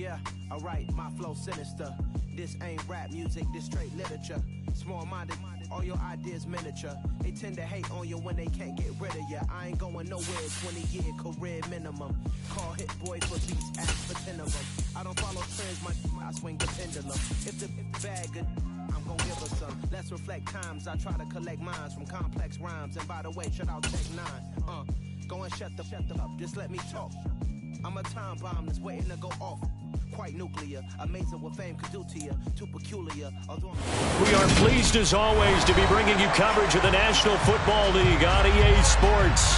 Yeah, alright, my flow sinister. This ain't rap music, this straight literature. Small-minded, all your ideas miniature. They tend to hate on you when they can't get rid of you. I ain't going nowhere, 20-year career minimum. Call hit boy for beats, ask for 10 of them. I don't follow trends, I swing the pendulum. If the bag good, I'm gon' give her some. Let's reflect times, I try to collect minds from complex rhymes. And by the way, shut out Tech 9. Go and shut the up, just let me talk. I'm a time bomb that's waiting to go off. Quite nuclear, amazing what fame could do to you. Too peculiar. We are pleased as always to be bringing you coverage of the National Football League on EA Sports.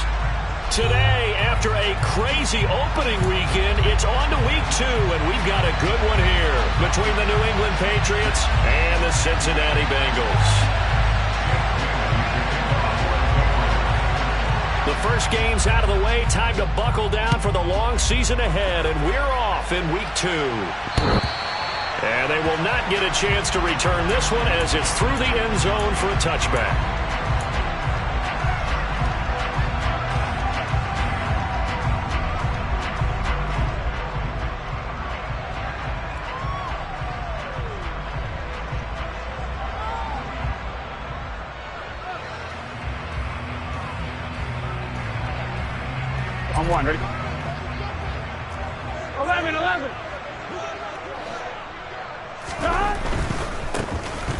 Today, after a crazy opening weekend, it's on to week 2, and we've got a good one here between the New England Patriots and the Cincinnati Bengals. The first game's out of the way. Time to buckle down for the long season ahead, and we're off in week 2. And they will not get a chance to return this one as it's through the end zone for a touchback. On one, ready? 11.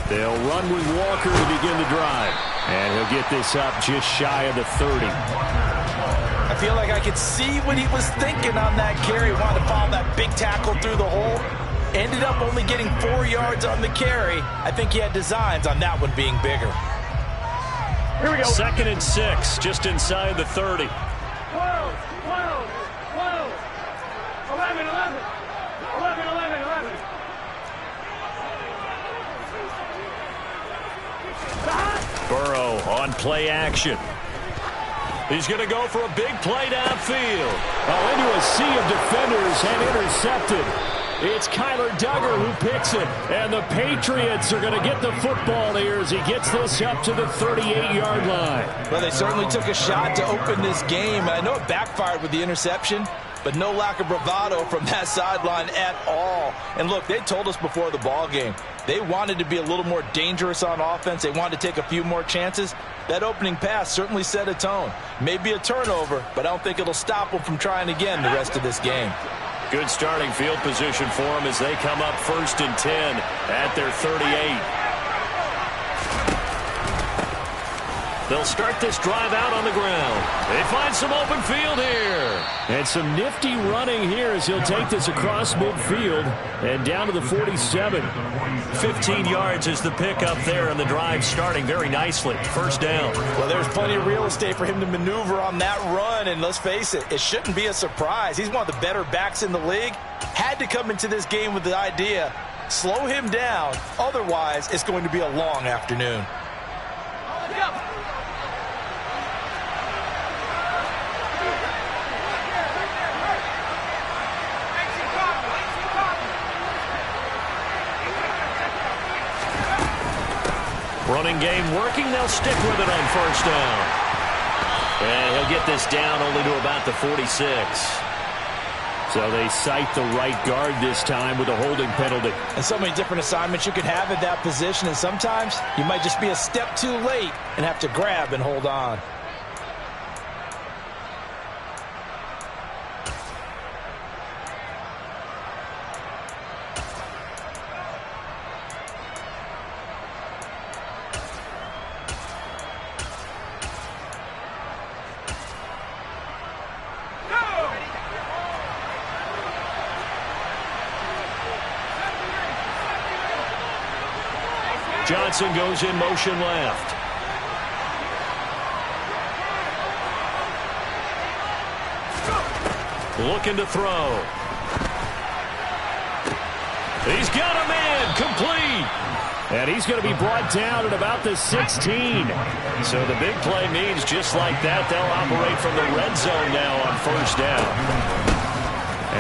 They'll run with Walker to begin the drive. And he'll get this up just shy of the 30. I feel like I could see what he was thinking on that carry. Wanted to follow that big tackle through the hole. Ended up only getting 4 yards on the carry. I think he had designs on that one being bigger. Here we go. 2nd and 6, just inside the 30. 12. 11. Burrow on play action. He's going to go for a big play downfield. Oh, into a sea of defenders and intercepted. It's Kyler Duggar who picks it. And the Patriots are going to get the football here as he gets this up to the 38-yard line. Well, they certainly took a shot to open this game. I know it backfired with the interception, but no lack of bravado from that sideline at all. And look, they told us before the ball game, they wanted to be a little more dangerous on offense. They wanted to take a few more chances. That opening pass certainly set a tone. Maybe a turnover, but I don't think it'll stop them from trying again the rest of this game. Good starting field position for them as they come up 1st and 10 at their 38. They'll start this drive out on the ground. They find some open field here. And some nifty running here as he'll take this across midfield and down to the 47. 15 yards is the pickup there, and the drive starting very nicely. 1st down. Well, there's plenty of real estate for him to maneuver on that run, and let's face it, it shouldn't be a surprise. He's one of the better backs in the league. Had to come into this game with the idea, slow him down, otherwise it's going to be a long afternoon. Running game working. They'll stick with it on 1st down. And he'll get this down only to about the 46. So they cite the right guard this time with a holding penalty. And so many different assignments you could have at that position, and sometimes you might just be a step too late and have to grab and hold on. Johnson goes in motion left. Looking to throw. He's got a man complete. And he's going to be brought down at about the 16. So the big play means just like that, they'll operate from the red zone now on 1st down.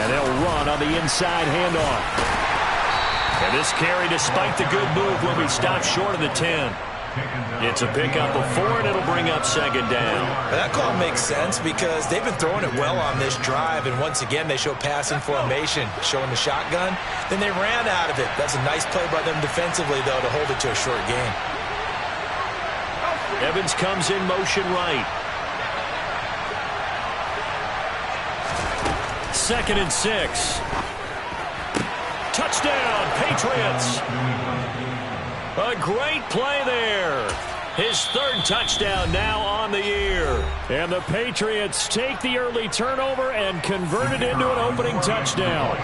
And they'll run on the inside handoff. And this carry, despite the good move, will be stopped short of the 10. It's a pickup of 4, and it'll bring up second down. That call makes sense because they've been throwing it well on this drive, and once again they show passing formation, showing the shotgun. Then they ran out of it. That's a nice play by them defensively, though, to hold it to a short gain. Evans comes in motion right. 2nd and 6. Touchdown, Patriots. A great play there. His 3rd touchdown now on the year. And the Patriots take the early turnover and convert it into an opening touchdown.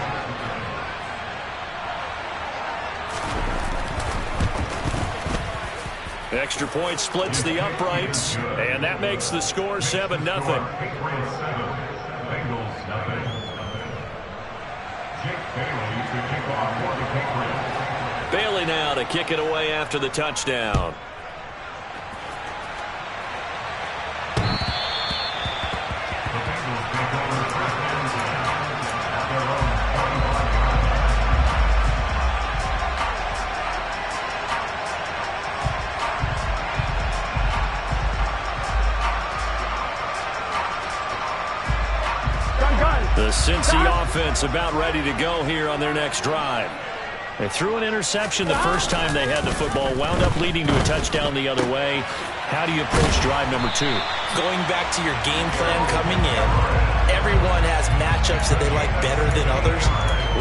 Extra point splits the uprights, and that makes the score 7-0. Bailey now to kick it away after the touchdown. The Cincy offense about ready to go here on their next drive. They threw an interception the first time they had the football, wound up leading to a touchdown the other way. How do you approach drive number 2? Going back to your game plan coming in, everyone has matchups that they like better than others,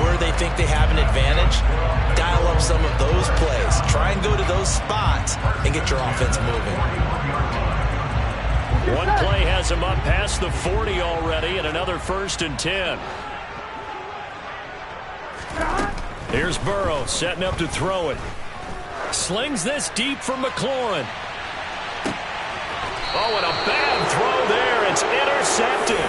where they think they have an advantage. Dial up some of those plays. Try and go to those spots and get your offense moving. One play has him up past the 40 already, and another 1st and 10. Here's Burrow setting up to throw it. Slings this deep for McLaurin. Oh, and a bad throw there. It's intercepted.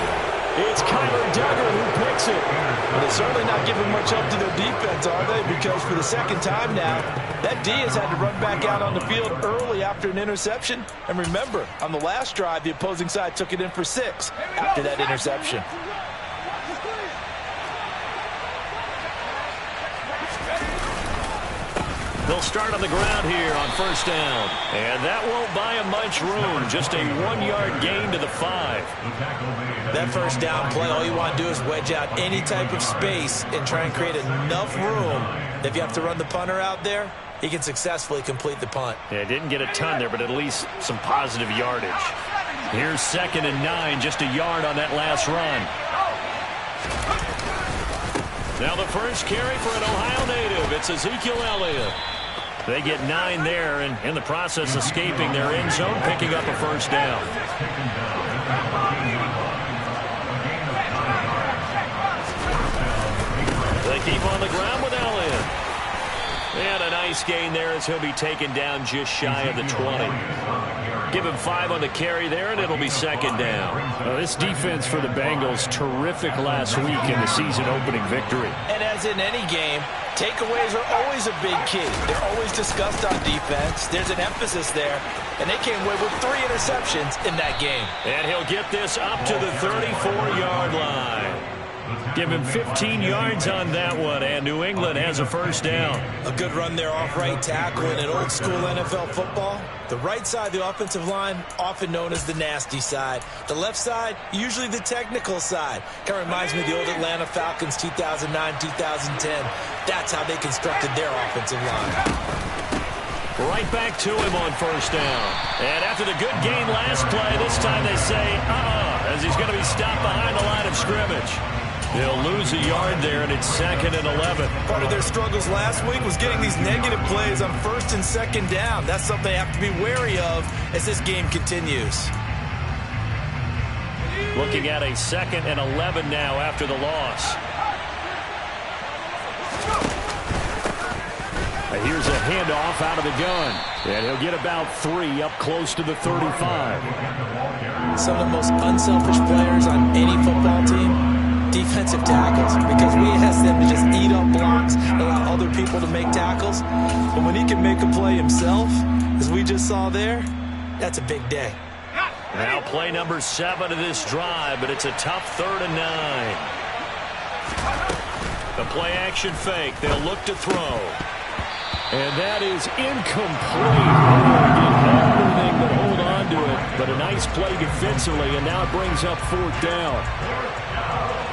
It's Kyler Duggar who picks it. Well, they're certainly not giving much up to their defense, are they? Because for the 2nd time now, that D has had to run back out on the field early after an interception. And remember, on the last drive, the opposing side took it in for 6 after that interception. They'll start on the ground here on 1st down. And that won't buy them much room. Just a 1-yard gain to the 5. That 1st down play, all you want to do is wedge out any type of space and try and create enough room. If you have to run the punter out there, he can successfully complete the punt. Yeah, didn't get a ton there, but at least some positive yardage. Here's 2nd and 9, just a yard on that last run. Now the first carry for an Ohio native. It's Ezekiel Elliott. They get 9 there, and in the process escaping their end zone, picking up a 1st down. They keep on the ground with Elliott. And a nice gain there as he'll be taken down just shy of the 20. Give him 5 on the carry there, and it'll be 2nd down. Well, this defense for the Bengals, terrific last week in the season-opening victory. And as in any game, takeaways are always a big key. They're always discussed on defense. There's an emphasis there, and they came away with 3 interceptions in that game. And he'll get this up to the 34-yard line. Give him 15 yards on that one, and New England has a 1st down. A good run there off right tackle in an old-school NFL football. The right side of the offensive line, often known as the nasty side. The left side, usually the technical side. Kind of reminds me of the old Atlanta Falcons 2009-2010. That's how they constructed their offensive line. Right back to him on 1st down. And after the good gain last play, this time they say, as he's going to be stopped behind the line of scrimmage. They'll lose a yard there, and it's 2nd and 11. Part of their struggles last week was getting these negative plays on 1st and 2nd down. That's something they have to be wary of as this game continues. Looking at a 2nd and 11 now after the loss. Here's a handoff out of the gun. And he'll get about 3 up close to the 35. Some of the most unselfish players on any football team, defensive tackles, because we ask them to just eat up blocks, allow other people to make tackles. But when he can make a play himself, as we just saw there, that's a big day. Now play number 7 of this drive, but it's a tough 3rd and 9. The play action fake. They'll look to throw. And that is incomplete. Did everything but hold on to it. But a nice play defensively, and now it brings up 4th down.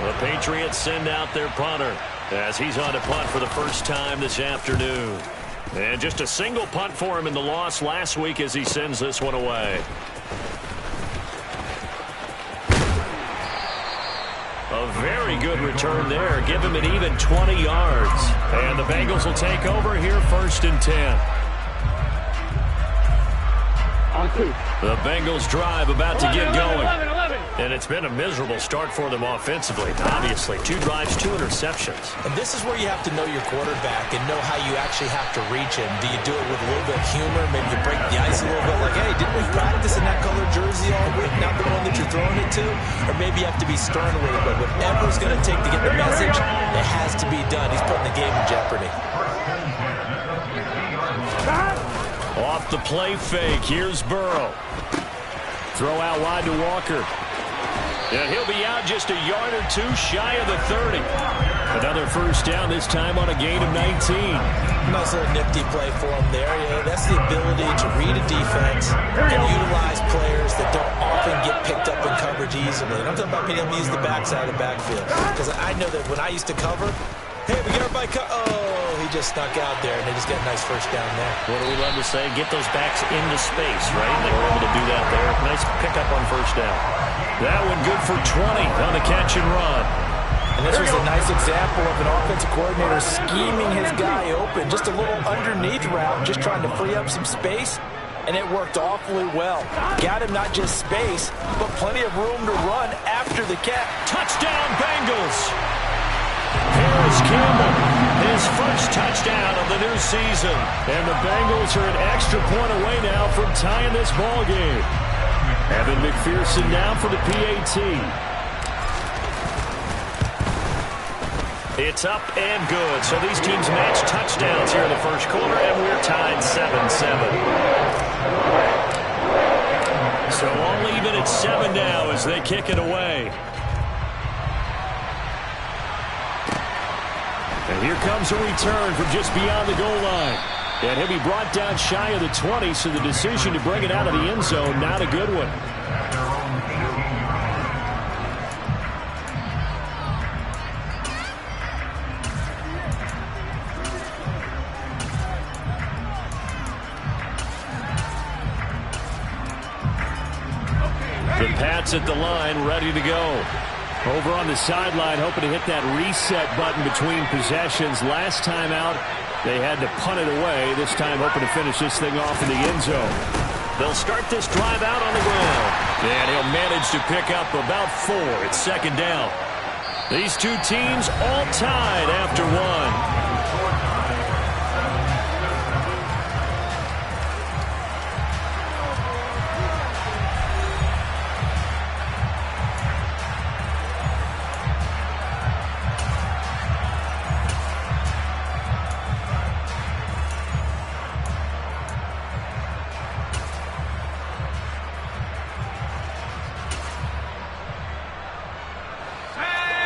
The Patriots send out their punter as he's on to punt for the first time this afternoon. And just a single punt for him in the loss last week as he sends this one away. A very good return there. Give him an even 20 yards. And the Bengals will take over here 1st and 10. On 2. The Bengals drive about to get going. And it's been a miserable start for them offensively. Obviously, 2 drives, 2 interceptions. And this is where you have to know your quarterback and know how you actually have to reach him. Do you do it with a little bit of humor? Maybe you break the ice a little bit like, hey, didn't we practice in that colored jersey all week, not the one that you're throwing it to? Or maybe you have to be stern with it, but whatever it's going to take to get the message, it has to be done. He's putting the game in jeopardy. Off the play fake, here's Burrow. Throw out wide to Walker. And he'll be out just a yard or 2 shy of the 30. Another first down, this time on a gain of 19. Nice little nifty play for him there. Yeah, that's the ability to read a defense and utilize players that don't often get picked up in coverage easily. And I'm talking about being able to use the backside of the backfield. Because I know that when I used to cover, hey, we get everybody oh, he just snuck out there, and they just got a nice first down there. What do we love to say? Get those backs into space, right? They were able to do that there. Nice pickup on first down. That one good for 20 on the catch and run. And this was a nice example of an offensive coordinator scheming his guy open. Just a little underneath route, just trying to free up some space, and it worked awfully well. Got him not just space, but plenty of room to run after the catch. Touchdown, Bengals! Paris Campbell, his first touchdown of the new season. And the Bengals are an extra point away now from tying this ball game. Evan McPherson down for the PAT. It's up and good. So these teams match touchdowns here in the first quarter, and we're tied 7-7. So all even at 7 now as they kick it away. And here comes a return from just beyond the goal line. And he'll be brought down shy of the 20, so the decision to bring it out of the end zone, not a good one. The Pats at the line, ready to go. Over on the sideline, hoping to hit that reset button between possessions. Last time out, they had to punt it away. This time, hoping to finish this thing off in the end zone. They'll start this drive out on the ground. And he'll manage to pick up about 4. It's 2nd down. These two teams all tied after 1.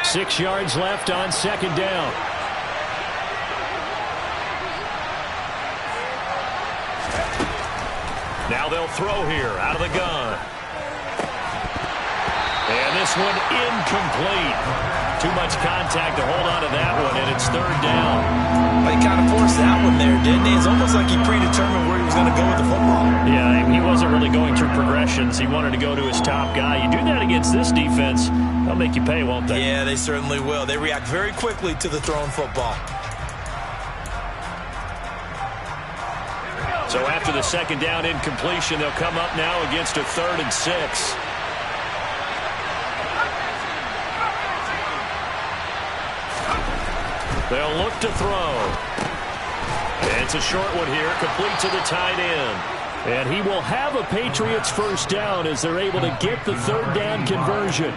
Six yards left on 2nd down. Now they'll throw here out of the gun. And this one incomplete. Too much contact to hold on to that one, and it's 3rd down. Well, he kind of forced that one there, didn't he? It's almost like he predetermined where he was going to go with the football. Yeah, he wasn't really going through progressions. He wanted to go to his top guy. You do that against this defense, they'll make you pay, won't they? Yeah, they certainly will. They react very quickly to the thrown football. So after the 2nd down incompletion, they'll come up now against a 3rd and 6. They'll look to throw. It's a short one here, complete to the tight end. And he will have a Patriots first down as they're able to get the 3rd down conversion.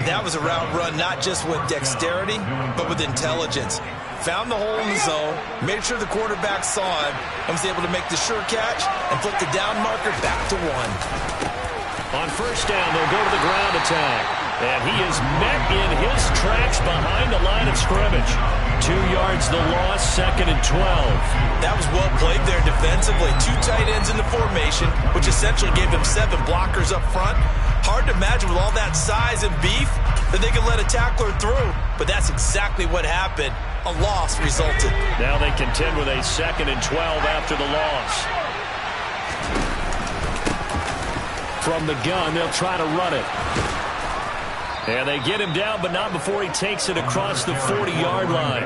That was a route run not just with dexterity, but with intelligence. Found the hole in the zone, made sure the quarterback saw it, and was able to make the sure catch and flip the down marker back to 1. On first down, they'll go to the ground attack. And he is met in his tracks behind the line of scrimmage. 2 yards the loss, 2nd and 12. That was well played there defensively. 2 tight ends in the formation, which essentially gave them 7 blockers up front. Hard to imagine with all that size and beef that they could let a tackler through. But that's exactly what happened. A loss resulted. Now they contend with a 2nd and 12 after the loss. From the gun, they'll try to run it. And they get him down, but not before he takes it across the 40-yard line.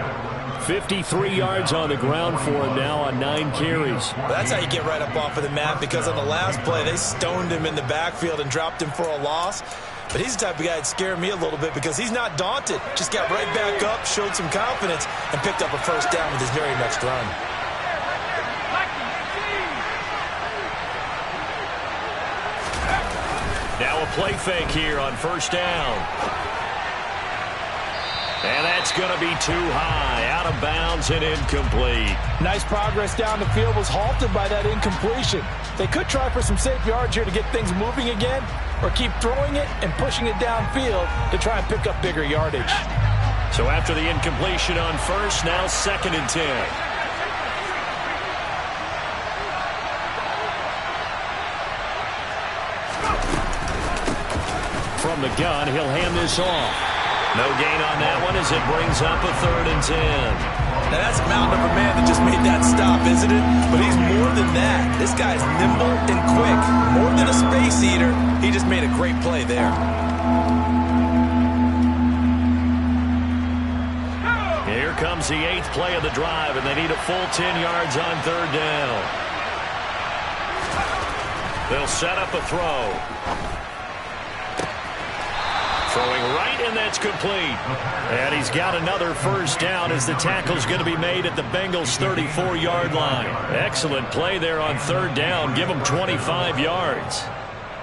53 yards on the ground for him now on 9 carries. Well, that's how you get right up off of the mat, because on the last play, they stoned him in the backfield and dropped him for a loss. But he's the type of guy that scared me a little bit because he's not daunted. Just got right back up, showed some confidence, and picked up a first down with his very next run. Now a play fake here on first down. And that's going to be too high, out of bounds and incomplete. Nice progress down the field, was halted by that incompletion. They could try for some safe yards here to get things moving again, or keep throwing it and pushing it downfield to try and pick up bigger yardage. So after the incompletion on first, now 2nd and 10. From the gun, he'll hand this off. No gain on that one as it brings up a 3rd and 10. Now that's a mountain of a man that just made that stop, isn't it? But he's more than that. This guy's nimble and quick. More than a space eater, he just made a great play there. Here comes the 8th play of the drive, and they need a full 10 yards on 3rd down. They'll set up a throw. Throwing right, and that's complete. And he's got another first down as the tackle's going to be made at the Bengals' 34-yard line. Excellent play there on 3rd down. Give them 25 yards.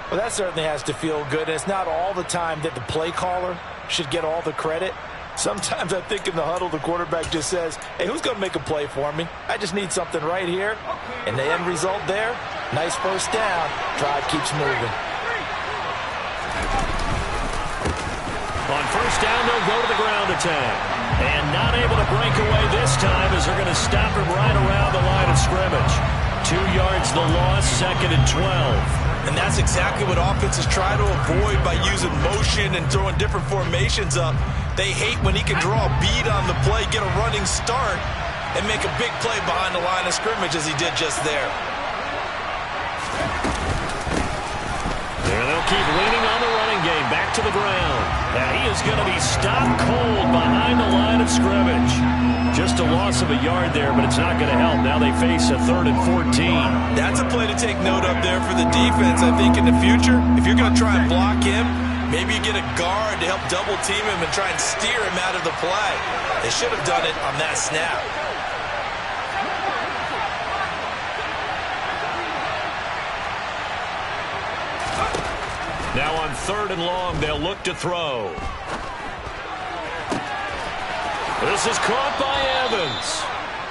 Well, that certainly has to feel good. And it's not all the time that the play caller should get all the credit. Sometimes I think in the huddle, the quarterback just says, hey, who's going to make a play for me? I just need something right here. And the end result there, nice first down. Drive keeps moving. On first down, they'll go to the ground attack. And not able to break away this time as they're going to stop him right around the line of scrimmage. 2 yards the loss, 2nd and 12. And that's exactly what offenses try to avoid by using motion and throwing different formations up. They hate when he can draw a bead on the play, get a running start, and make a big play behind the line of scrimmage as he did just there. There they'll keep leaning on the running game. Back to the ground. And he is going to be stopped cold behind the line of scrimmage. Just a loss of a yard there, but it's not going to help. Now they face a 3rd and 14. That's a play to take note of there for the defense. I think in the future, if you're going to try and block him, maybe you get a guard to help double team him and try and steer him out of the play. They should have done it on that snap. Now on 3rd and long, they'll look to throw. This is caught by Evans.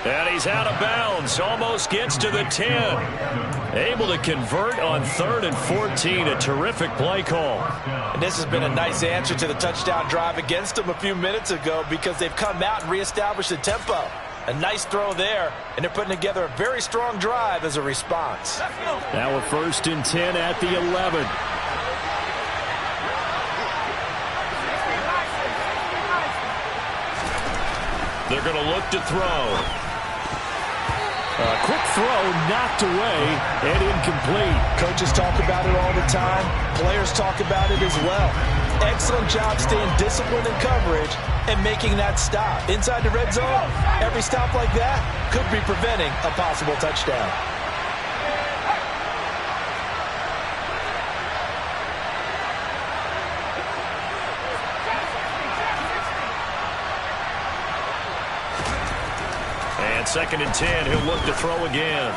And he's out of bounds. Almost gets to the 10. Able to convert on 3rd and 14. A terrific play call. And this has been a nice answer to the touchdown drive against them a few minutes ago because they've come out and reestablished the tempo. A nice throw there, and they're putting together a very strong drive as a response. Now a 1st and 10 at the 11. They're going to look to throw. A quick throw knocked away and incomplete. Coaches talk about it all the time. Players talk about it as well. Excellent job staying disciplined in coverage and making that stop. Inside the red zone, every stop like that could be preventing a possible touchdown. And 2nd and 10, he'll look to throw again.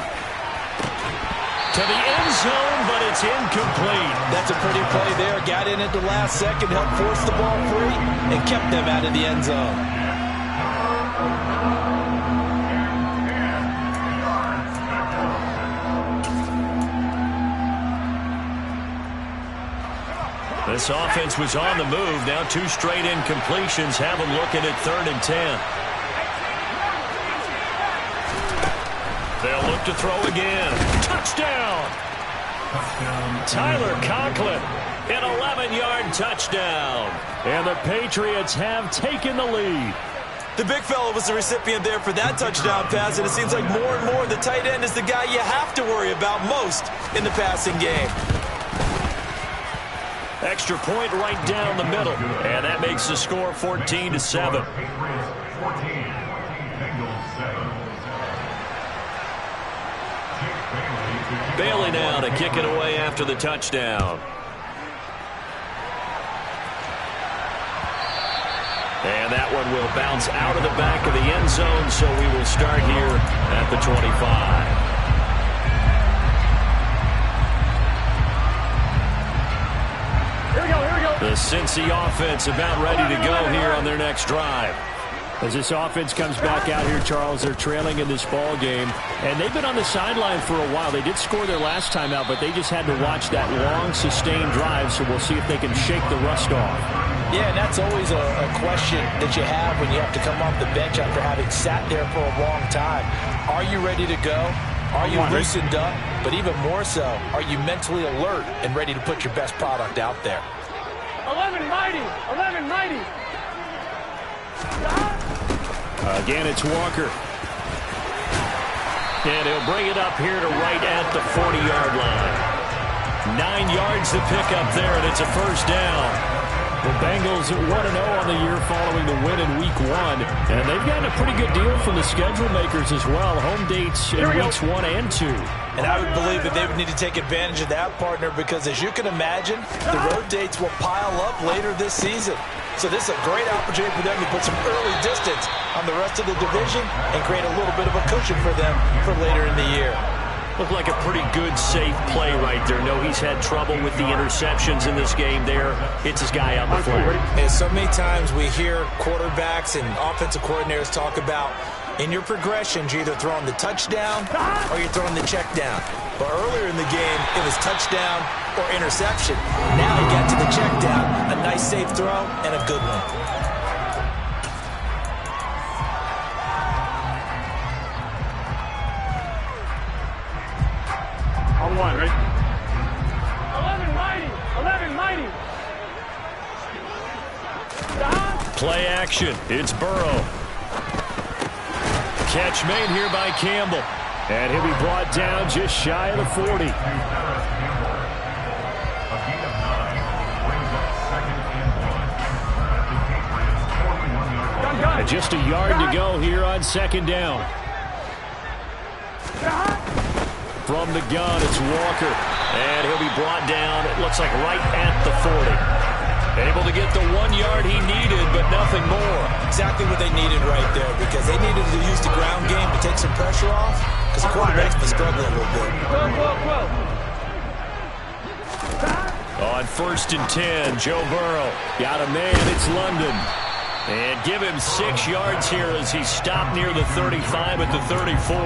To the end zone, but it's incomplete. That's a pretty play there. Got in at the last second, helped force the ball free, and kept them out of the end zone. This offense was on the move. Now 2 straight incompletions have them looking at 3rd and 10. They'll look to throw again. Touchdown! Tyler Conklin, an 11-yard touchdown. And the Patriots have taken the lead. The big fella was the recipient there for that touchdown pass, and it seems like more and more the tight end is the guy you have to worry about most in the passing game. Extra point right down the middle, and that makes the score 14-7. Bailey now to kick it away after the touchdown. And that one will bounce out of the back of the end zone, so we will start here at the 25. The Cincy offense about ready to go here on their next drive. As this offense comes back out here, Charles, they're trailing in this ball game, and they've been on the sideline for a while. They did score their last time out, but they just had to watch that long, sustained drive, so we'll see if they can shake the rust off. Yeah, and that's always a question that you have when you have to come off the bench after having sat there for a long time. Are you ready to go? Are you loosened up? But even more so, are you mentally alert and ready to put your best product out there? 11 mighty! 11 mighty! Again, it's Walker. And he'll bring it up here to right at the 40-yard line. 9 yards to pick up there, and it's a first down. The Bengals 1-0 on the year following the win in Week 1. And they've gotten a pretty good deal from the schedule makers as well. Home dates in Weeks 1 and 2. And I would believe that they would need to take advantage of that, partner, because as you can imagine, the road dates will pile up later this season. So this is a great opportunity for them to put some early distance on the rest of the division and create a little bit of a cushion for them for later in the year. Looked like a pretty good, safe play right there. No, he's had trouble with the interceptions in this game there. Hits his guy out the flat. And so many times we hear quarterbacks and offensive coordinators talk about in your progressions, you're either throwing the touchdown or you're throwing the check down. But earlier in the game, it was touchdown or interception. Now he got to the check down, a nice safe throw, and a good one. On one, right? 11 mighty! 11 mighty! Play action. It's Burrow. Catch made here by Campbell. And he'll be brought down just shy of the 40. And just a yard to go here on 2nd down. From the gun, it's Walker. And he'll be brought down, it looks like right at the 40. Able to get the 1 yard he needed, but nothing more. Exactly what they needed right there, because they needed to use the ground game to take some pressure off, because the quarterback's been struggling a little bit. On 1st and 10, Joe Burrow got a man, it's London. And give him 6 yards here as he stopped near the 35 at the 34.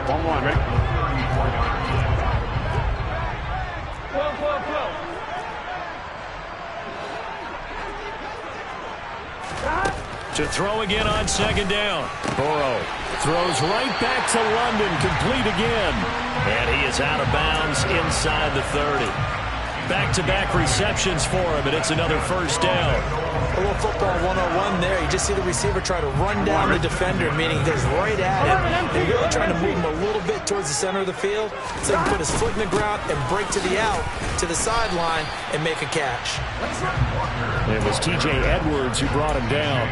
1-1, right? 12. To throw again on 2nd down. Burrow throws right back to London, complete again. And he is out of bounds inside the 30. Back-to-back receptions for him, and it's another first down. A little football 101 there. You just see the receiver try to run down the defender, meaning he goes right at him. They're really trying to move him a little bit towards the center of the field so he can put his foot in the ground and break to the out, to the sideline, and make a catch. It was T.J. Edwards who brought him down.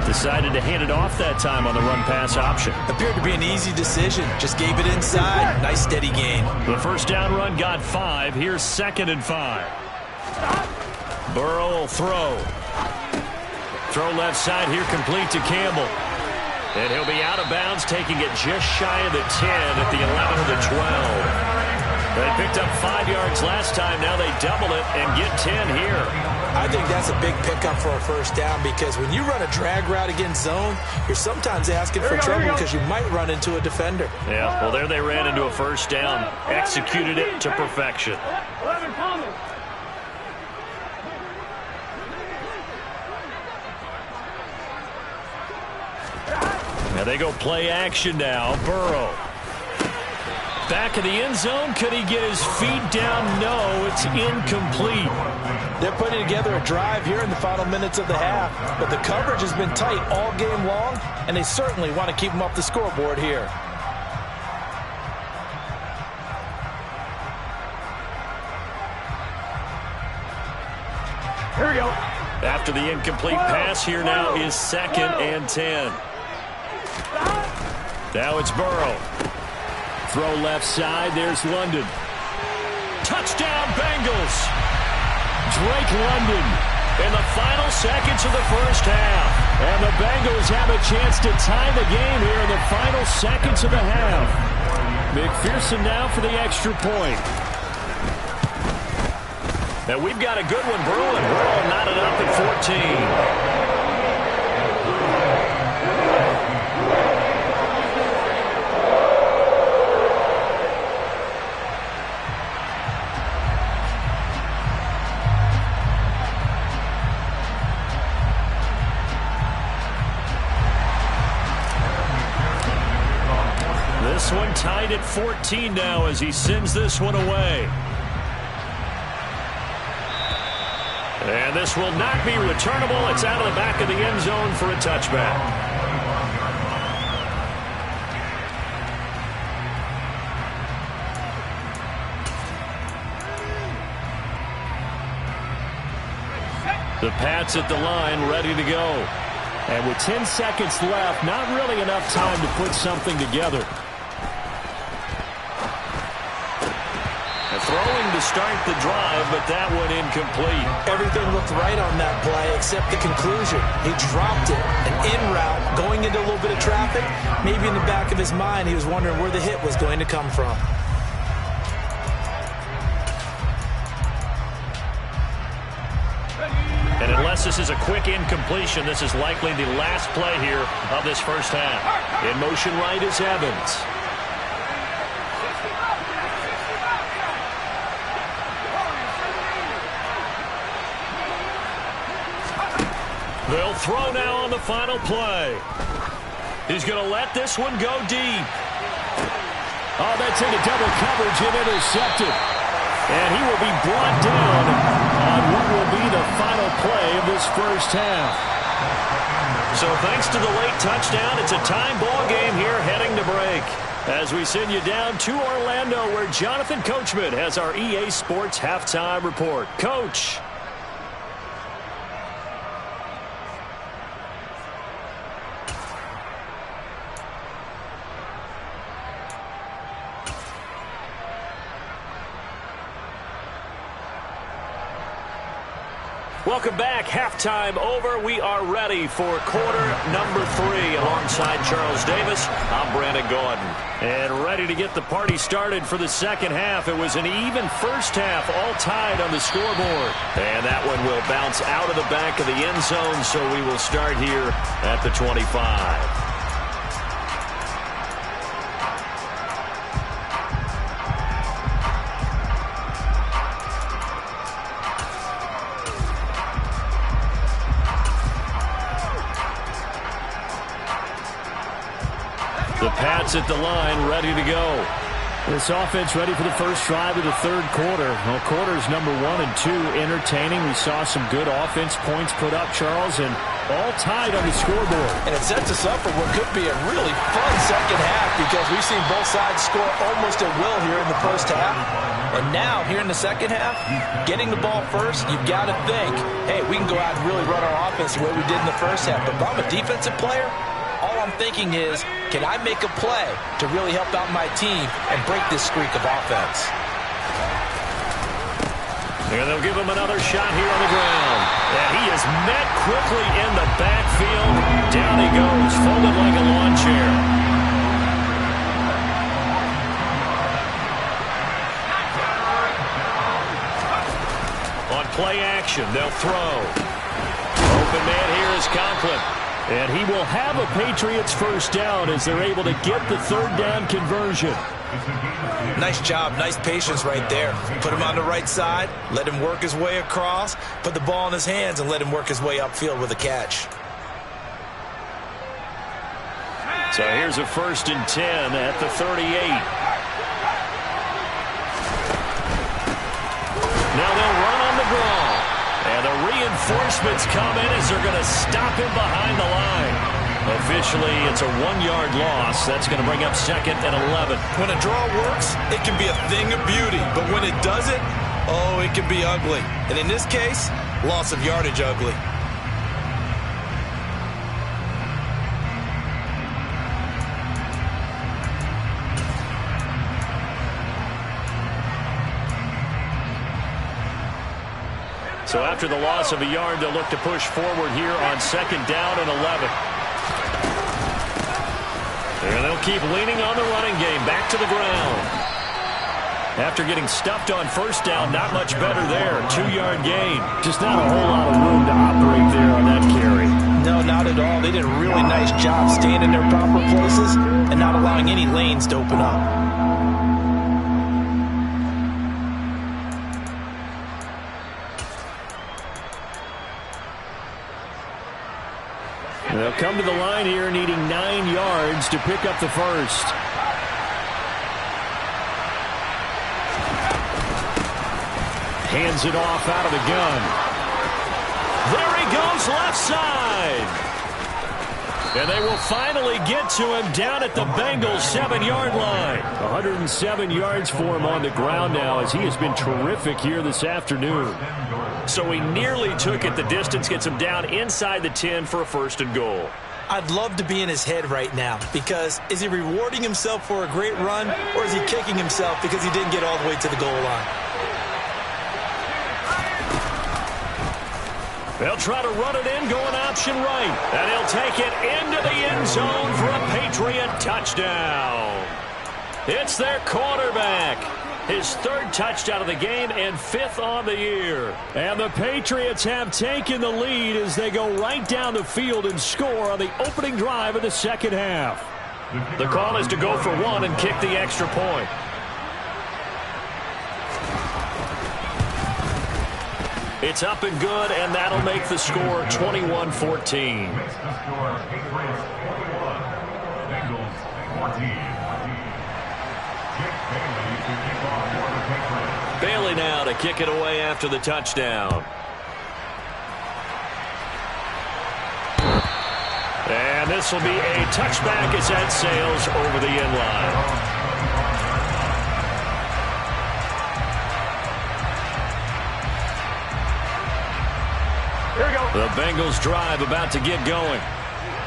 Decided to hand it off that time on the run-pass option. Appeared to be an easy decision. Just gave it inside. Nice steady gain. The first down run got 5. Here's 2nd and 5. Burrow will throw. Throw left side here, complete to Campbell. And he'll be out of bounds, taking it just shy of the 10 at the 11 of the 12. They picked up 5 yards last time. Now they double it and get 10 here. I think that's a big pickup for a first down because when you run a drag route against zone, you're sometimes asking for trouble because you might run into a defender. Yeah, well, there they ran into a first down. Executed it to perfection. 11 coming. Now they go play action now. Burrow. Back of the end zone. Could he get his feet down? No, it's incomplete. They're putting together a drive here in the final minutes of the half, but the coverage has been tight all game long, and they certainly want to keep them off the scoreboard here. Here we go. After the incomplete pass, here now is 2nd and 10. Now it's Burrow. Throw left side. There's London. Touchdown, Bengals. Drake London in the final seconds of the first half. And the Bengals have a chance to tie the game here in the final seconds of the half. McPherson now for the extra point. Now we've got a good one brewing. Burrow knotted up at 14. This one tied at 14 now as he sends this one away. And this will not be returnable. It's out of the back of the end zone for a touchback. The Pats at the line, ready to go. And with 10 seconds left, not really enough time to put something together. Throwing to start the drive, but that one incomplete. Everything looked right on that play except the conclusion. He dropped it, an in route, going into a little bit of traffic. Maybe in the back of his mind, he was wondering where the hit was going to come from. And unless this is a quick incompletion, this is likely the last play here of this first half. In motion right is Evans. They'll throw now on the final play. He's going to let this one go deep. Oh, that's into double coverage and intercepted. And he will be brought down on what will be the final play of this first half. So thanks to the late touchdown, it's a time ball game here heading to break. As we send you down to Orlando where Jonathan Coachman has our EA Sports halftime report. Coach. Welcome back. Halftime over. We are ready for quarter number 3. Alongside Charles Davis, I'm Brandon Gordon. And ready to get the party started for the second half. It was an even first half, all tied on the scoreboard. And that one will bounce out of the back of the end zone, so we will start here at the 25. The Pats at the line, ready to go. This offense ready for the first drive of the third quarter. Well, quarters number 1 and 2 entertaining. We saw some good offense points put up, Charles, and all tied on the scoreboard. And it sets us up for what could be a really fun second half because we've seen both sides score almost at will here in the first half. And now, here in the second half, getting the ball first, you've got to think, hey, we can go out and really run our offense the way we did in the first half. But if I'm a defensive player, all I'm thinking is, can I make a play to really help out my team and break this streak of offense? And they'll give him another shot here on the ground. And he is met quickly in the backfield. Down he goes, folded like a lawn chair. On play action. action. They'll throw. Open man here is Conklin. And he will have a Patriots first down as they're able to get the third down conversion. Nice job, nice patience right there. Put him on the right side, let him work his way across, put the ball in his hands, and let him work his way upfield with a catch. So here's a 1st and 10 at the 38. Now they'll run on the draw. And the reinforcements come in as they're going to stop him behind the line. Officially, it's a 1-yard loss. That's going to bring up 2nd and 11. When a draw works, it can be a thing of beauty. But when it doesn't, oh, it can be ugly. And in this case, loss of yardage ugly. So after the loss of a yard, they'll look to push forward here on 2nd down and 11. And they'll keep leaning on the running game. Back to the ground. After getting stuffed on 1st down, not much better there. 2-yard gain. Just not a whole lot of room to operate there on that carry. No, not at all. They did a really nice job staying in their proper places and not allowing any lanes to open up. They'll come to the line here needing 9 yards to pick up the first. Hands it off out of the gun. There he goes left side. And they will finally get to him down at the Bengals 7-yard line. 107 yards for him on the ground now as he has been terrific here this afternoon. So he nearly took it the distance, gets him down inside the 10 for a 1st and goal. I'd love to be in his head right now because is he rewarding himself for a great run or is he kicking himself because he didn't get all the way to the goal line? They'll try to run it in, going option right. And he'll take it into the end zone for a Patriot touchdown. It's their quarterback. His 3rd touchdown of the game and 5th on the year. And the Patriots have taken the lead as they go right down the field and score on the opening drive of the 2nd half. The call is to go for 1 and kick the extra point. It's up and good, and that'll make the score 21-14. Bailey now to kick it away after the touchdown. And this will be a touchback as that sails over the end line. Here we go. The Bengals drive about to get going.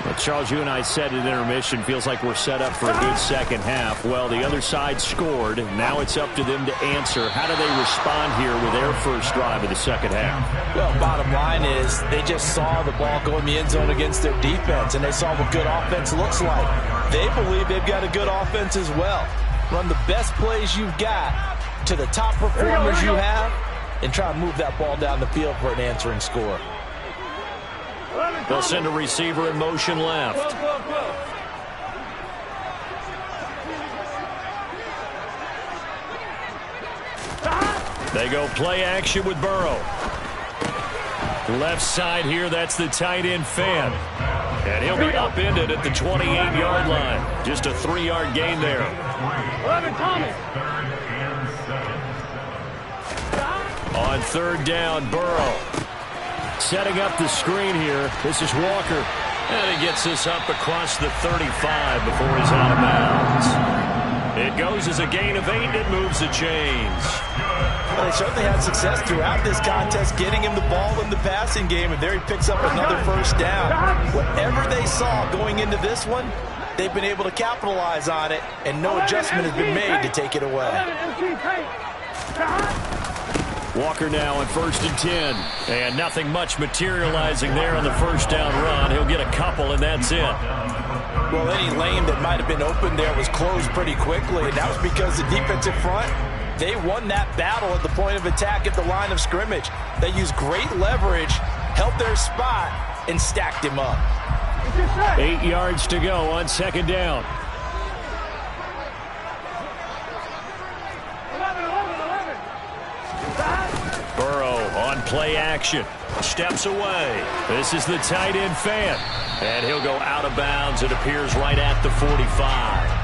Well, Charles, you and I said at intermission, feels like we're set up for a good 2nd half. Well, the other side scored. Now it's up to them to answer. How do they respond here with their first drive of the 2nd half? Well, bottom line is they just saw the ball go in the end zone against their defense, and they saw what good offense looks like. They believe they've got a good offense as well. Run the best plays you've got to the top performers you have, and try to move that ball down the field for an answering score. They'll send a receiver in motion left. They go play action with Burrow. Left side here, that's the tight end Fan. And he'll be upended at the 28-yard line. Just a 3-yard gain there. 11, Tommy. On 3rd down, Burrow. Setting up the screen here. This is Walker. And he gets this up across the 35 before he's out of bounds. It goes as a gain of 8, and it moves the chains. Well, they certainly had success throughout this contest getting him the ball in the passing game, and there he picks up another 1st down. Whatever they saw going into this one, they've been able to capitalize on it, and no adjustment has been made to take it away. Walker now on 1st and 10. And nothing much materializing there on the 1st down run. He'll get a couple, and that's it. Well, any lane that might have been open there was closed pretty quickly, and that was because the defensive front they won that battle at the point of attack at the line of scrimmage. They used great leverage, held their spot, and stacked him up. 8 yards to go on second down. 11. Burrow on play action. Steps away. This is the tight end fan. And he'll go out of bounds. It appears right at the 45.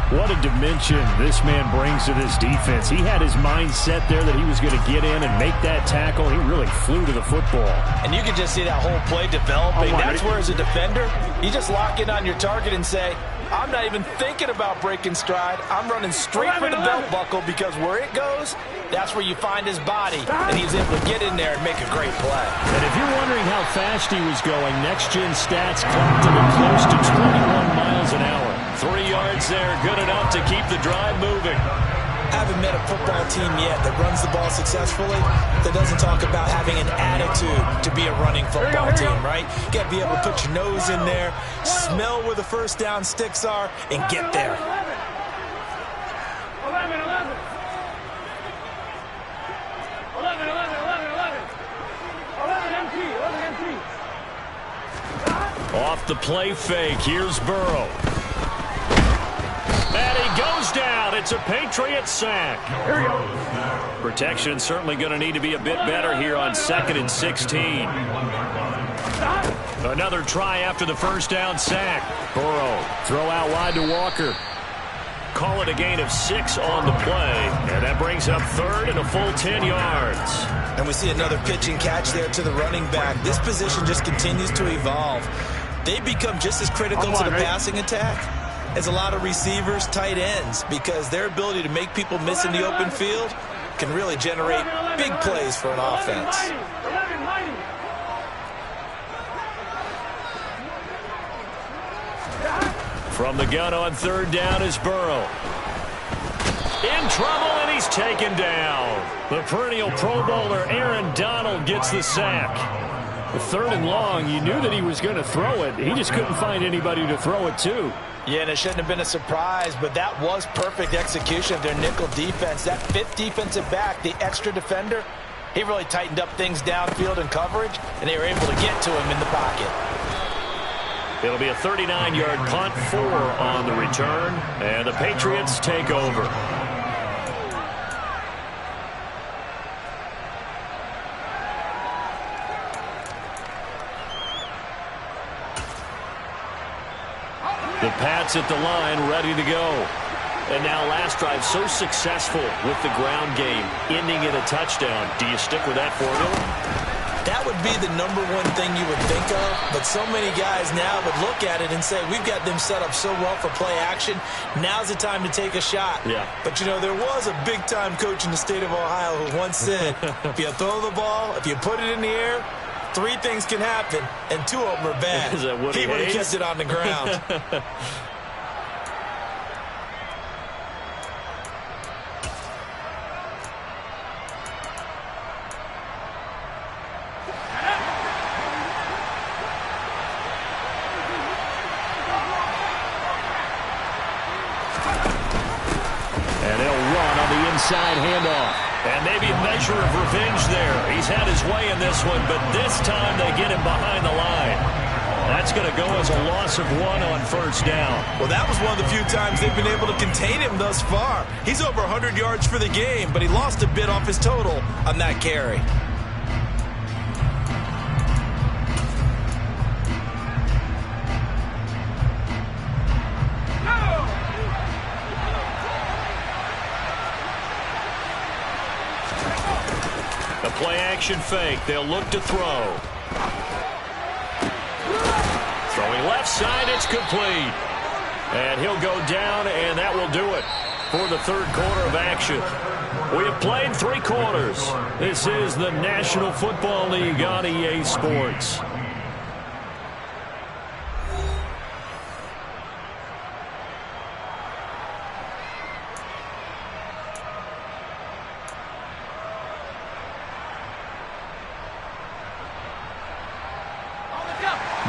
What a dimension this man brings to this defense. He had his mind set there that he was going to get in and make that tackle. He really flew to the football. And you can just see that whole play developing. That's where, as a defender, you just lock in on your target and say, I'm not even thinking about breaking stride. I'm running straight for the belt buckle, because where it goes, that's where you find his body. And he's able to get in there and make a great play. And if you're wondering how fast he was going, next-gen stats clocked him at close to 21 miles an hour. 3 yards there, good enough to keep the drive moving. I haven't met a football team yet that runs the ball successfully that doesn't talk about having an attitude to be a running football team, right? You got to be able to put your nose in there, smell where the first down sticks are, and get there. 11. 11 MT. Off the play fake, here's Burrow. And he goes down. It's a Patriot sack. Here we go. Protection certainly going to need to be a bit better here on 2nd and 16. Another try after the first down sack. Burrow, throw out wide to Walker. Call it a gain of 6 on the play. And that brings up 3rd and a full 10 yards. And we see another pitch and catch there to the running back. This position just continues to evolve. They become just as critical to the passing attack as a lot of receivers, tight ends, because their ability to make people miss in the open field can really generate big plays for an offense. 11. From the gun on 3rd down is Burrow. In trouble, and he's taken down. The perennial Pro Bowler Aaron Donald gets the sack. The 3rd and long, you knew that he was going to throw it. He just couldn't find anybody to throw it to. Yeah, and it shouldn't have been a surprise, but that was perfect execution of their nickel defense. That 5th defensive back, the extra defender, he really tightened up things downfield in coverage, and they were able to get to him in the pocket. It'll be a 39-yard punt, 4 on the return, and the Patriots take over. The Pats at the line, ready to go. And now last drive so successful with the ground game, ending in a touchdown. Do you stick with that formula? That would be the number one thing you would think of, but so many guys now would look at it and say, we've got them set up so well for play action, now's the time to take a shot. Yeah. But, you know, there was a big-time coach in the state of Ohio who once said, if you throw the ball, if you put it in the air, 3 things can happen, and 2 of them are bad. Is that Woody He would have Hayes? kept it on the ground. And they'll run on the inside handoff. And maybe a measure of revenge there. He's had his way in this one, but this time they get him behind the line. That's going to go as a loss of 1 on 1st down. Well, that was one of the few times they've been able to contain him thus far. He's over 100 yards for the game, but he lost a bit off his total on that carry. A play-action fake. They'll look to throw. Throwing left side, it's complete. And he'll go down, and that will do it for the 3rd quarter of action. We have played 3 quarters. This is the National Football League on EA Sports.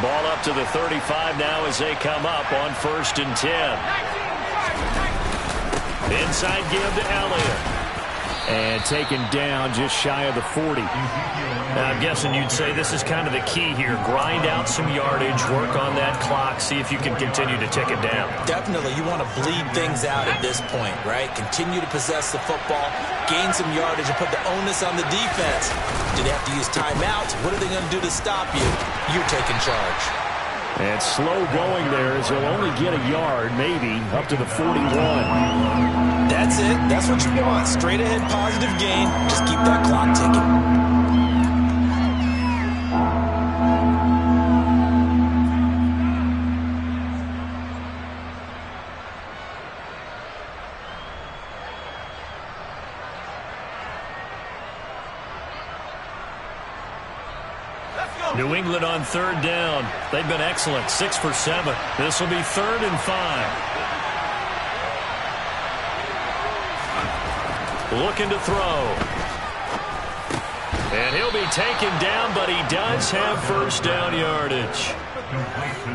Ball up to the 35 now as they come up on 1st and 10. Inside give to Elliott. And taken down just shy of the 40. Now, I'm guessing you'd say this is kind of the key here. Grind out some yardage, work on that clock, see if you can continue to tick it down. Definitely. You want to bleed things out at this point, right? Continue to possess the football, gain some yardage, and put the onus on the defense. Do they have to use timeouts? What are they going to do to stop you? You're taking charge. And slow going there as he'll only get a yard, maybe, up to the 41. That's it. That's what you want. Straight ahead positive gain. Just keep that clock ticking. New England on third down. They've been excellent. 6 for 7. This will be 3rd and 5. Looking to throw. And he'll be taken down, but he does have first down yardage.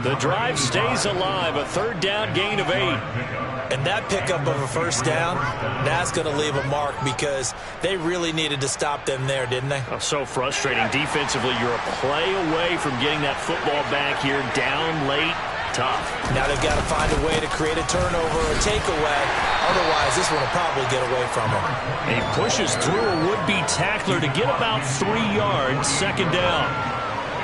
The drive stays alive. A 3rd down gain of 8. And that pickup of a first down, that's going to leave a mark because they really needed to stop them there, didn't they? Oh, so frustrating. Defensively, you're a play away from getting that football back here. Down late. Tough. Now they've got to find a way to create a turnover or a takeaway. Otherwise, this one will probably get away from him. He pushes through a would-be tackler to get about 3 yards. 2nd down.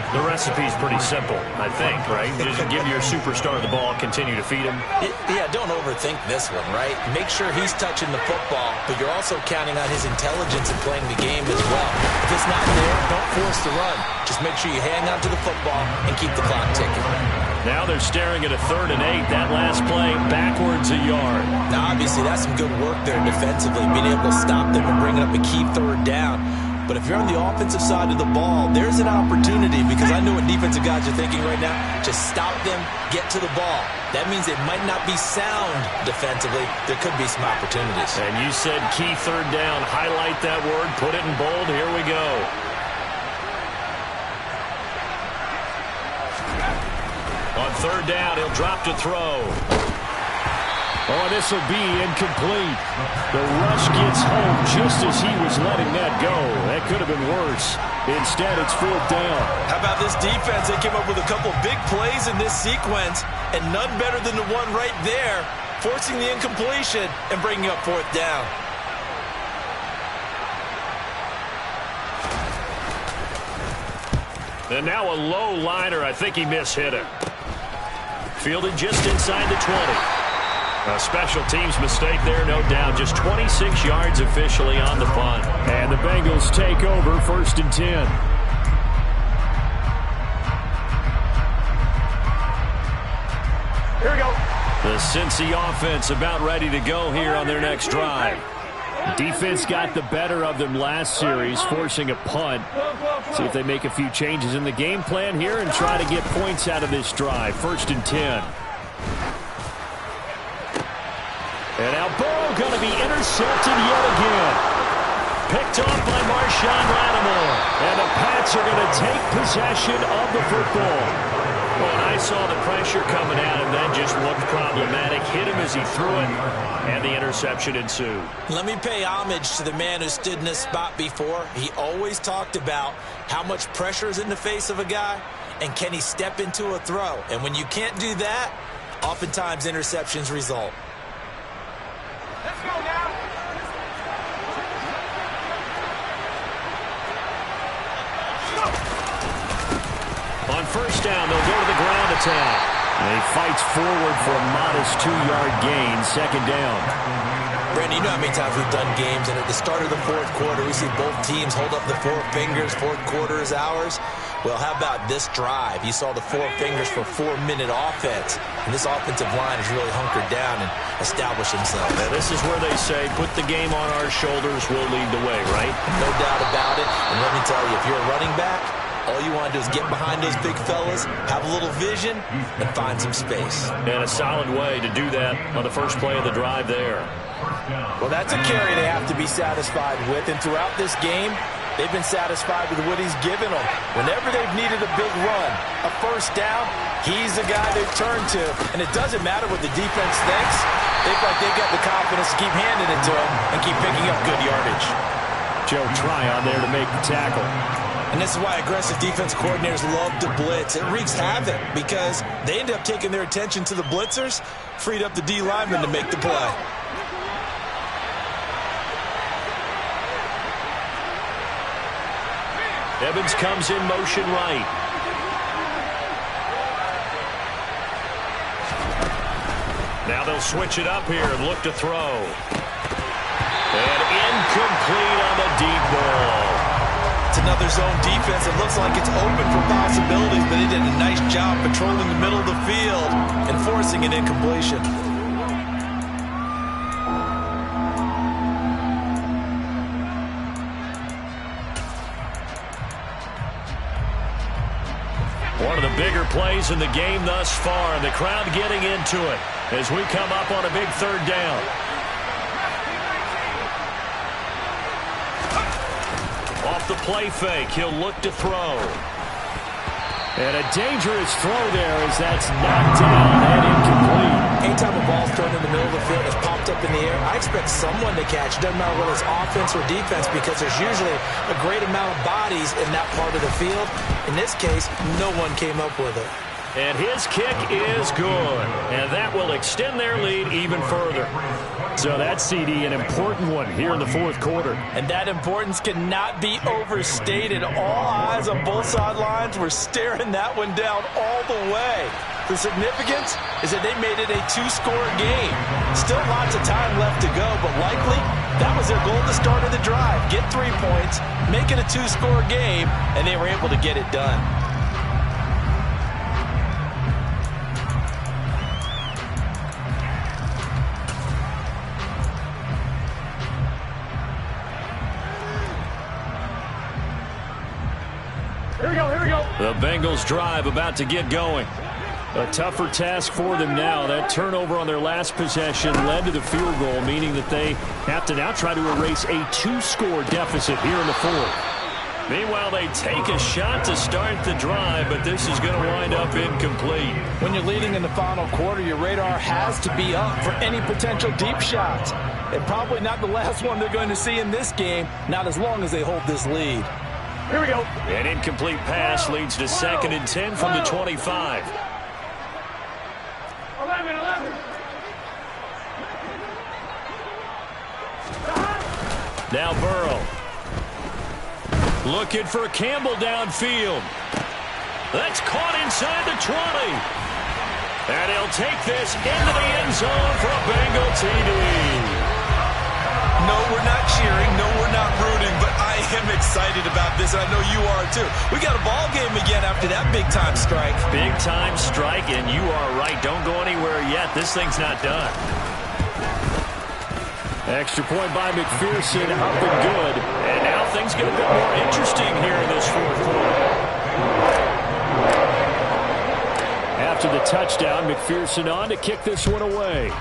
The recipe's pretty simple, I think, right? Just give your superstar the ball, continue to feed him. Yeah, don't overthink this one, right? Make sure he's touching the football, but you're also counting on his intelligence in playing the game as well. If it's not there, don't force the run. Just make sure you hang on to the football and keep the clock ticking. Now they're staring at a 3rd and 8. That last play, backwards a yard. Now, obviously, that's some good work there defensively, being able to stop them and bringing up a key 3rd down. But if you're on the offensive side of the ball, there's an opportunity because I know what defensive guys are thinking right now. Just stop them, get to the ball. That means it might not be sound defensively. There could be some opportunities. And you said key 3rd down. Highlight that word. Put it in bold. Here we go. On 3rd down, he'll drop to throw. Oh, this will be incomplete. The rush gets home just as he was letting that go. That could have been worse. Instead, it's 4th down. How about this defense? They came up with a couple big plays in this sequence, and none better than the one right there, forcing the incompletion and bringing up 4th down. And now a low liner. I think he mishit it. Fielded just inside the 20. A special teams mistake there, no doubt. Just 26 yards officially on the punt. And the Bengals take over 1st and 10. Here we go. The Cincy offense about ready to go here on their next drive. Defense got the better of them last series, forcing a punt. See if they make a few changes in the game plan here and try to get points out of this drive. 1st and 10. And now Burrow going to be intercepted yet again. Picked off by Marshawn Lattimore. And the Pats are going to take possession of the football. Well, and I saw the pressure coming at him, then just looked problematic. Hit him as he threw it, and the interception ensued. Let me pay homage to the man who stood in this spot before. He always talked about how much pressure is in the face of a guy, and can he step into a throw. And when you can't do that, oftentimes interceptions result. Let's go now. On 1st down, they'll go to the ground attack. And he fights forward for a modest 2-yard gain. 2nd down. Brandon, you know how many times we've done games, and at the start of the 4th quarter, we see both teams hold up the 4 fingers. 4th quarter is ours. Well, how about this drive? You saw the 4 fingers for 4-minute offense, and this offensive line has really hunkered down and established themselves. Now, this is where they say, put the game on our shoulders, we'll lead the way, right? No doubt about it. And let me tell you, if you're a running back, all you want to do is get behind those big fellas, have a little vision, and find some space. And a solid way to do that on the first play of the drive there. Well, that's a carry they have to be satisfied with. And throughout this game, they've been satisfied with what he's given them. Whenever they've needed a big run, a first down, he's the guy they've turned to. And it doesn't matter what the defense thinks. They feel like they've got the confidence to keep handing it to him and keep picking up good yardage. Joe Tryon there to make the tackle. And this is why aggressive defense coordinators love to blitz. It wreaks havoc because they end up taking their attention to the blitzers, freed up the D lineman to make the play. Evans comes in motion right. Now they'll switch it up here and look to throw. And incomplete on the deep ball. It's another zone defense. It looks like it's open for possibilities, but they did a nice job patrolling the middle of the field and forcing an incompletion. One of the bigger plays in the game thus far, and the crowd getting into it as we come up on a big third down. Off the play fake, he'll look to throw. And a dangerous throw there as that's knocked down and incomplete. Anytime a ball's thrown in the middle of the field, it's popped up in the air, I expect someone to catch. It doesn't matter whether it's offense or defense because there's usually a great amount of bodies in that part of the field. In this case, no one came up with it. And his kick is good. And that will extend their lead even further. So that's, CD, an important one here in the fourth quarter. And that importance cannot be overstated. All eyes on both sidelines were staring that one down all the way. The significance is that they made it a two-score game. Still lots of time left to go, but likely that was their goal at the start of the drive. Get 3 points, make it a two-score game, and they were able to get it done. The Bengals drive about to get going. A tougher task for them now. That turnover on their last possession led to the field goal, meaning that they have to now try to erase a two-score deficit here in the fourth. Meanwhile, they take a shot to start the drive, but this is going to wind up incomplete. When you're leading in the final quarter, your radar has to be up for any potential deep shots. And probably not the last one they're going to see in this game, not as long as they hold this lead. Here we go. An incomplete pass leads to 2nd and 10 from the 25. 11. Now Burrow. Looking for Campbell downfield. That's caught inside the 20. And he'll take this into the end zone for a Bengal TD. No, we're not cheering. No, we're not rooting. But I am excited about this, and I know you are too. We got a ball game again after that big-time strike. Big-time strike, and you are right. Don't go anywhere yet. This thing's not done. Extra point by McPherson, up and good. And now things get a bit more interesting here in this fourth quarter. After the touchdown, McPherson on to kick this one away.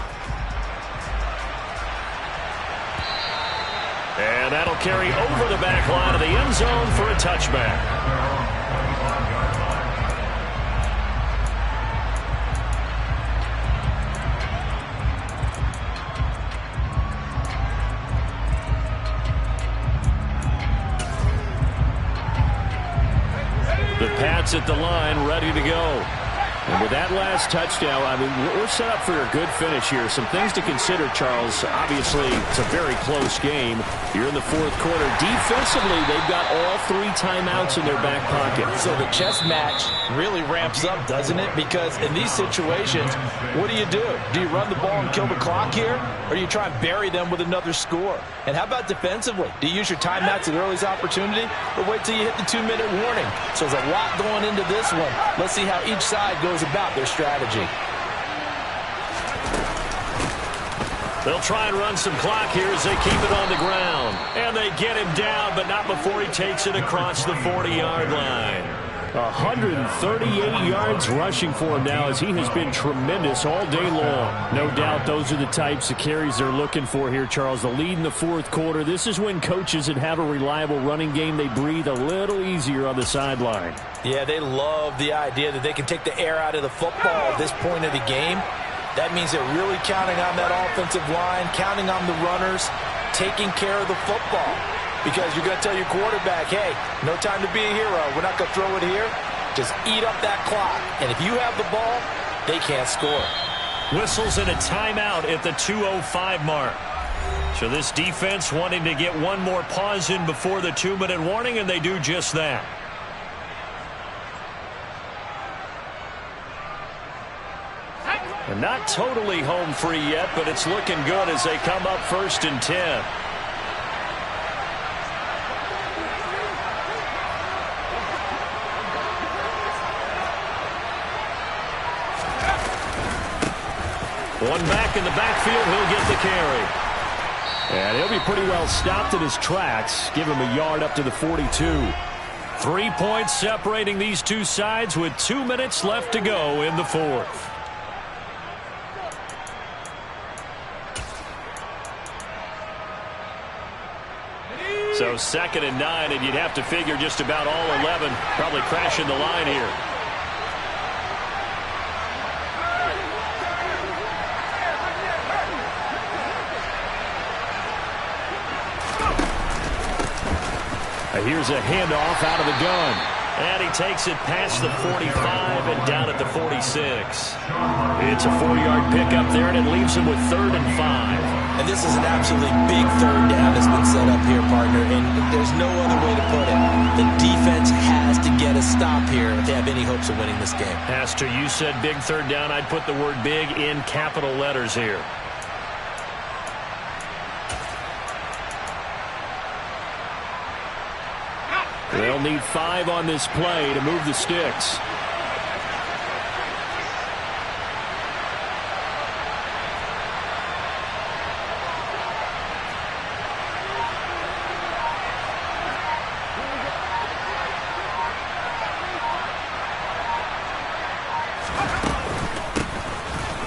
And that'll carry over the back line of the end zone for a touchback. The Pats at the line, ready to go. And with that last touchdown, I mean, we're set up for a good finish here. Some things to consider, Charles. Obviously, it's a very close game. You're in the fourth quarter. Defensively, they've got all 3 timeouts in their back pocket. So the chess match really ramps up, doesn't it? Because in these situations, what do? Do you run the ball and kill the clock here? Or do you try and bury them with another score? And how about defensively? Do you use your timeouts at the earliest opportunity? Or wait till you hit the 2-minute warning? So there's a lot going into this one. Let's see how each side goes about their strategy. They'll try and run some clock here as they keep it on the ground. And they get him down, but not before he takes it across the 40-yard line. 138 yards rushing for him now, as he has been tremendous all day long. No doubt those are the types of carries they're looking for here, Charles. The lead in the fourth quarter. This is when coaches that have a reliable running game, they breathe a little easier on the sideline. Yeah, they love the idea that they can take the air out of the football at this point of the game. That means they're really counting on that offensive line, counting on the runners, taking care of the football. Because you're going to tell your quarterback, hey, no time to be a hero. We're not going to throw it here. Just eat up that clock. And if you have the ball, they can't score. Whistles and a timeout at the 2:05 mark. So this defense wanting to get one more pause in before the 2-minute warning, and they do just that. And not totally home free yet, but it's looking good as they come up 1st and 10. One back in the backfield, he'll get the carry. And he'll be pretty well stopped in his tracks. Give him a yard up to the 42. 3 points separating these two sides with 2 minutes left to go in the fourth. So 2nd and 9, and you'd have to figure just about all 11 probably crashing the line here. Here's a handoff out of the gun. And he takes it past the 45 and down at the 46. It's a 4-yard pickup there, and it leaves him with 3rd and 5. And this is an absolutely big 3rd down that's been set up here, partner. And there's no other way to put it. The defense has to get a stop here if they have any hopes of winning this game. Pastor, you said big 3rd down. I'd put the word big in capital letters here. They'll need 5 on this play to move the sticks.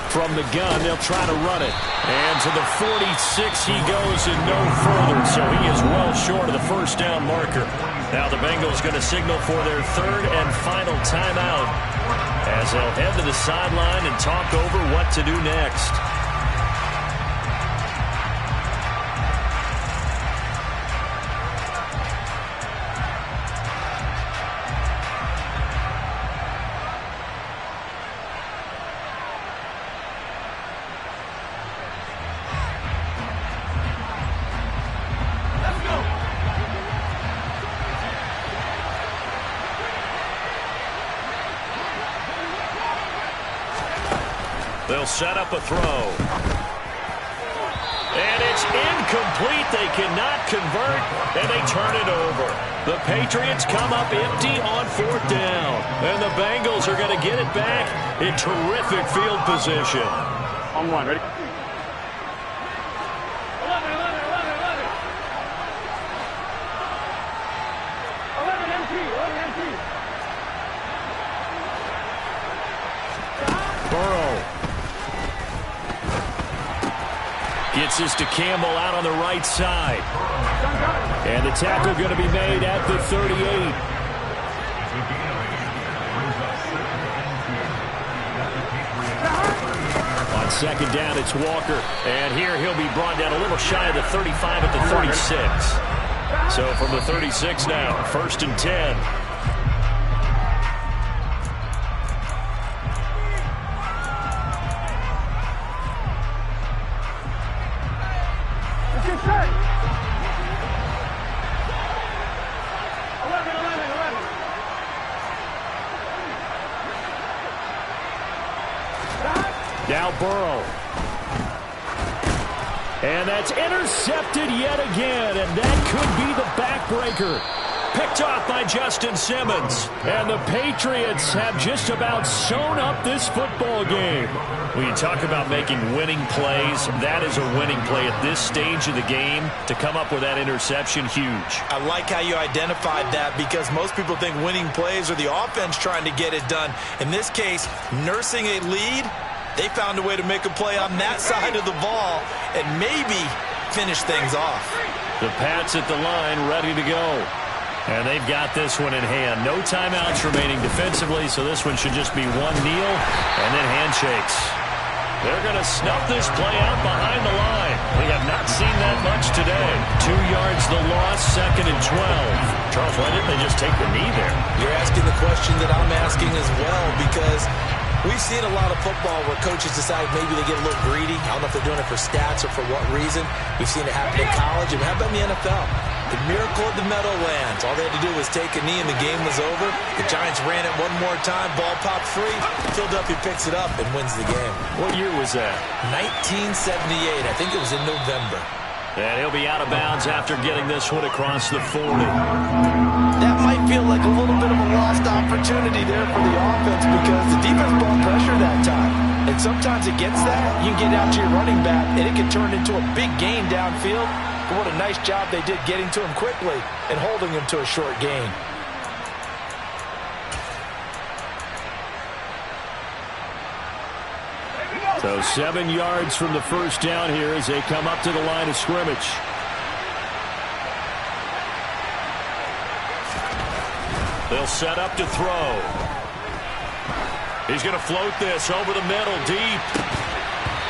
From the gun, they'll try to run it. And to the 46 he goes and no further. So he is well short of the 1st down marker. Now the Bengals going to signal for their 3rd and final timeout as they'll head to the sideline and talk over what to do next. They'll set up a throw. And it's incomplete. They cannot convert, and they turn it over. The Patriots come up empty on 4th down. And the Bengals are going to get it back in terrific field position. On 1, ready? 11 empty. Burrow gets this to Campbell out on the right side. And the tackle going to be made at the 38. On 2nd down, it's Walker. And here he'll be brought down a little shy of the 35 at the 36. So from the 36 now, 1st and 10. Now Burrow. And that's intercepted yet again, and that could be the backbreaker. Picked off by Justin Simmons. And the Patriots have just about sewn up this football game. When you talk about making winning plays, that is a winning play at this stage of the game. To come up with that interception, huge. I like how you identified that, because most people think winning plays are the offense trying to get it done. In this case, nursing a lead, they found a way to make a play on that side of the ball and maybe finish things off. The Pats at the line, ready to go. And they've got this one in hand. No timeouts remaining defensively, so this one should just be one kneel and then handshakes. They're going to snuff this play out behind the line. We have not seen that much today. 2 yards the loss, 2nd and 12. Charles, why didn't they just take the knee there? You're asking the question that I'm asking as well, because we've seen a lot of football where coaches decide maybe they get a little greedy. I don't know if they're doing it for stats or for what reason. We've seen it happen in college, and how about in the NFL? The miracle of the Meadowlands. All they had to do was take a knee and the game was over. The Giants ran it one more time. Ball popped free. Philadelphia picks it up and wins the game. What year was that? 1978. I think it was in November. And he'll be out of bounds after getting this one across the 40. That might feel like a little bit of a lost opportunity there for the offense, because the defense brought pressure that time. And sometimes against that, you can get out to your running back, and it can turn into a big gain downfield. What a nice job they did getting to him quickly and holding him to a short gain. So 7 yards from the first down here as they come up to the line of scrimmage. They'll set up to throw. He's going to float this over the middle deep.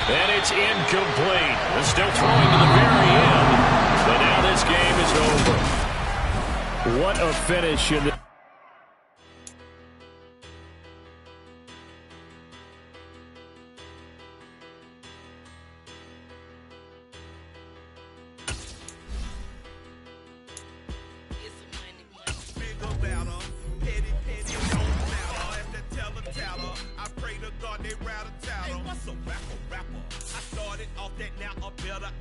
And it's incomplete. They're still throwing to the very end. But now this game is over. What a finish in the